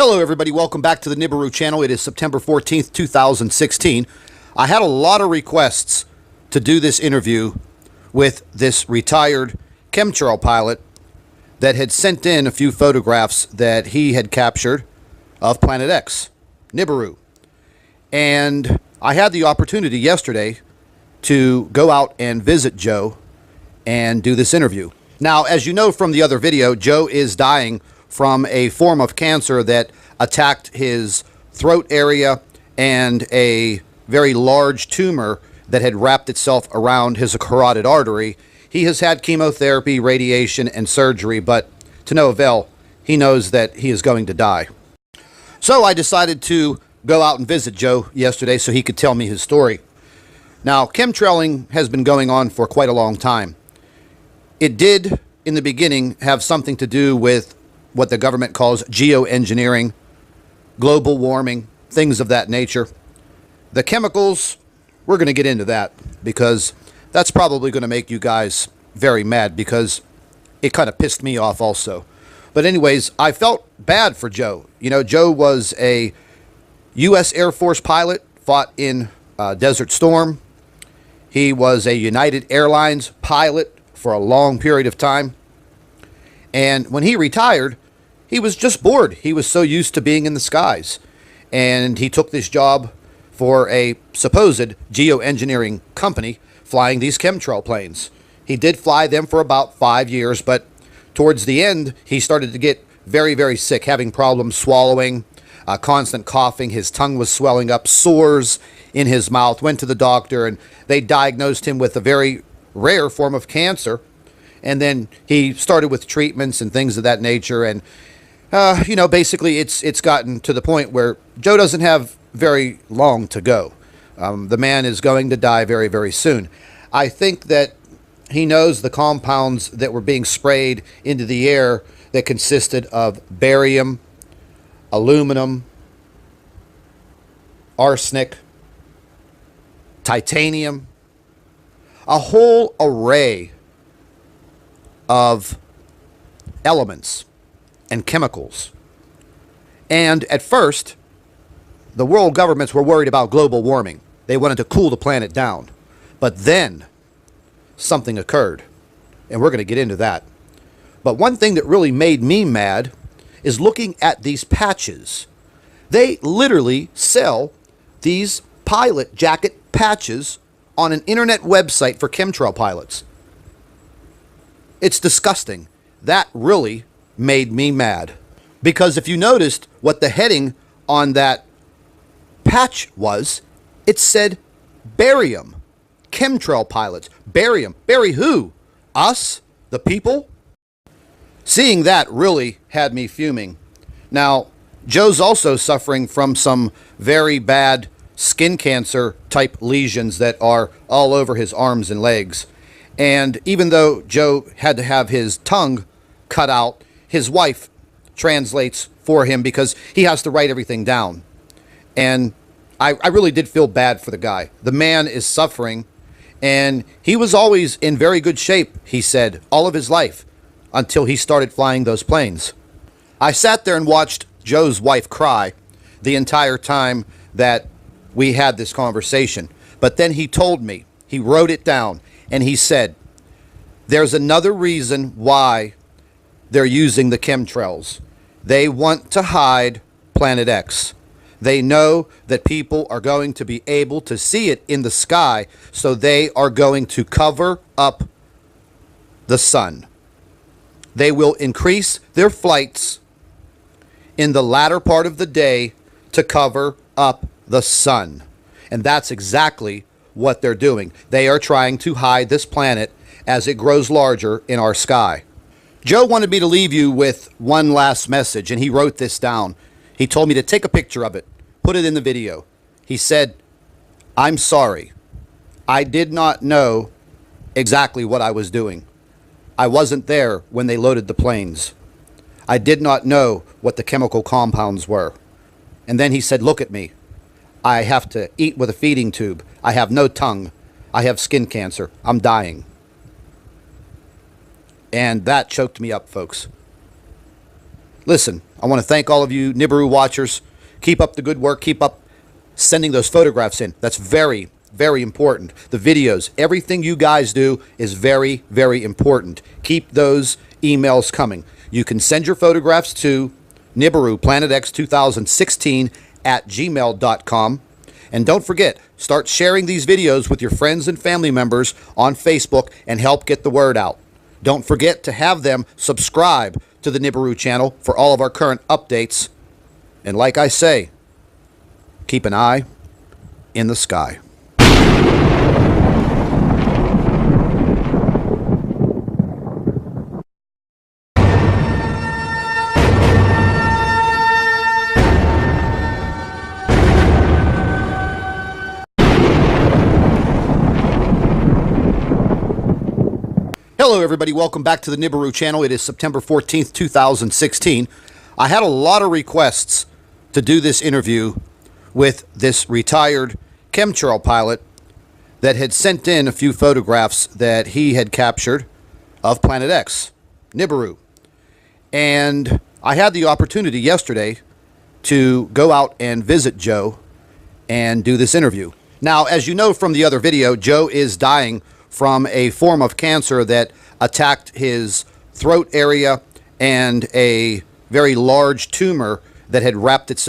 Hello everybody, welcome back to the NIBIRU channel. It is September 14th, 2016. I had a lot of requests to do this interview with this retired chemtrail pilot that had sent in a few photographs that he had captured of Planet X, NIBIRU. And I had the opportunity yesterday to go out and visit Joe and do this interview. Now, as you know from the other video, Joe is dying from a form of cancer that attacked his throat area and a very large tumor that had wrapped itself around his carotid artery. He has had chemotherapy, radiation, and surgery, but to no avail. He knows that he is going to die. So I decided to go out and visit Joe yesterday so he could tell me his story. Now, chemtrailing has been going on for quite a long time. It did, in the beginning, have something to do with what the government calls geoengineering, global warming, things of that nature. The chemicals, we're going to get into that because that's probably going to make you guys very mad because it kind of pissed me off also. But anyways, I felt bad for Joe. You know, Joe was a U.S. Air Force pilot, fought in Desert Storm. He was a United Airlines pilot for a long period of time. And when he retired, he was just bored. He was so used to being in the skies. And he took this job for a supposed geoengineering company flying these chemtrail planes. He did fly them for about 5 years, but towards the end, he started to get very, very sick, having problems swallowing, constant coughing. His tongue was swelling up, sores in his mouth. Went to the doctor, and they diagnosed him with a very rare form of cancer. And then he started with treatments and things of that nature. And, you know, basically it's gotten to the point where Joe doesn't have very long to go. The man is going to die very, very soon. I think that he knows the compounds that were being sprayed into the air that consisted of barium, aluminum, arsenic, titanium, a whole array of elements and chemicals. And at first, the world governments were worried about global warming. They wanted to cool the planet down. But then something occurred, and we're going to get into that. But one thing that really made me mad is looking at these patches. They literally sell these pilot jacket patches on an internet website for chemtrail pilots. It's disgusting. That really made me mad. Because if you noticed what the heading on that patch was, it said barium. Chemtrail pilots. Barium. Bury who? Us? The people? Seeing that really had me fuming. Now, Joe's also suffering from some very bad skin cancer type lesions that are all over his arms and legs. And even though Joe had to have his tongue cut out, his wife translates for him because he has to write everything down. And I really did feel bad for the guy. The man is suffering, and he was always in very good shape, he said, all of his life, until he started flying those planes. I sat there and watched Joe's wife cry the entire time that we had this conversation. But then he told me, he wrote it down, and he said, there's another reason why they're using the chemtrails. They want to hide Planet X. They know that people are going to be able to see it in the sky, so they are going to cover up the sun. They will increase their flights in the latter part of the day to cover up the sun. And that's exactly what they're doing. They are trying to hide this planet as it grows larger in our sky. Joe wanted me to leave you with one last message, and he wrote this down. He told me to take a picture of it, put it in the video. He said, I'm sorry. I did not know exactly what I was doing. I wasn't there when they loaded the planes. I did not know what the chemical compounds were. And then he said, look at me. I have to eat with a feeding tube. I have no tongue. I have skin cancer. I'm dying. And that choked me up, folks. Listen, I want to thank all of you NIBIRU watchers. Keep up the good work. Keep up sending those photographs in. That's very, very important. The videos, everything you guys do is very, very important. Keep those emails coming. You can send your photographs to NIBIRU PlanetX2016 at gmail.com. And don't forget, start sharing these videos with your friends and family members on Facebook and help get the word out. Don't forget to have them subscribe to the NIBIRU channel for all of our current updates. And like I say, keep an eye in the sky. Hello everybody, welcome back to the NIBIRU channel. It is September 14th, 2016. I had a lot of requests to do this interview with this retired chemtrail pilot that had sent in a few photographs that he had captured of Planet X, NIBIRU. And I had the opportunity yesterday to go out and visit Joe and do this interview. Now, as you know from the other video, Joe is dying from a form of cancer that attacked his throat area and a very large tumor that had wrapped itself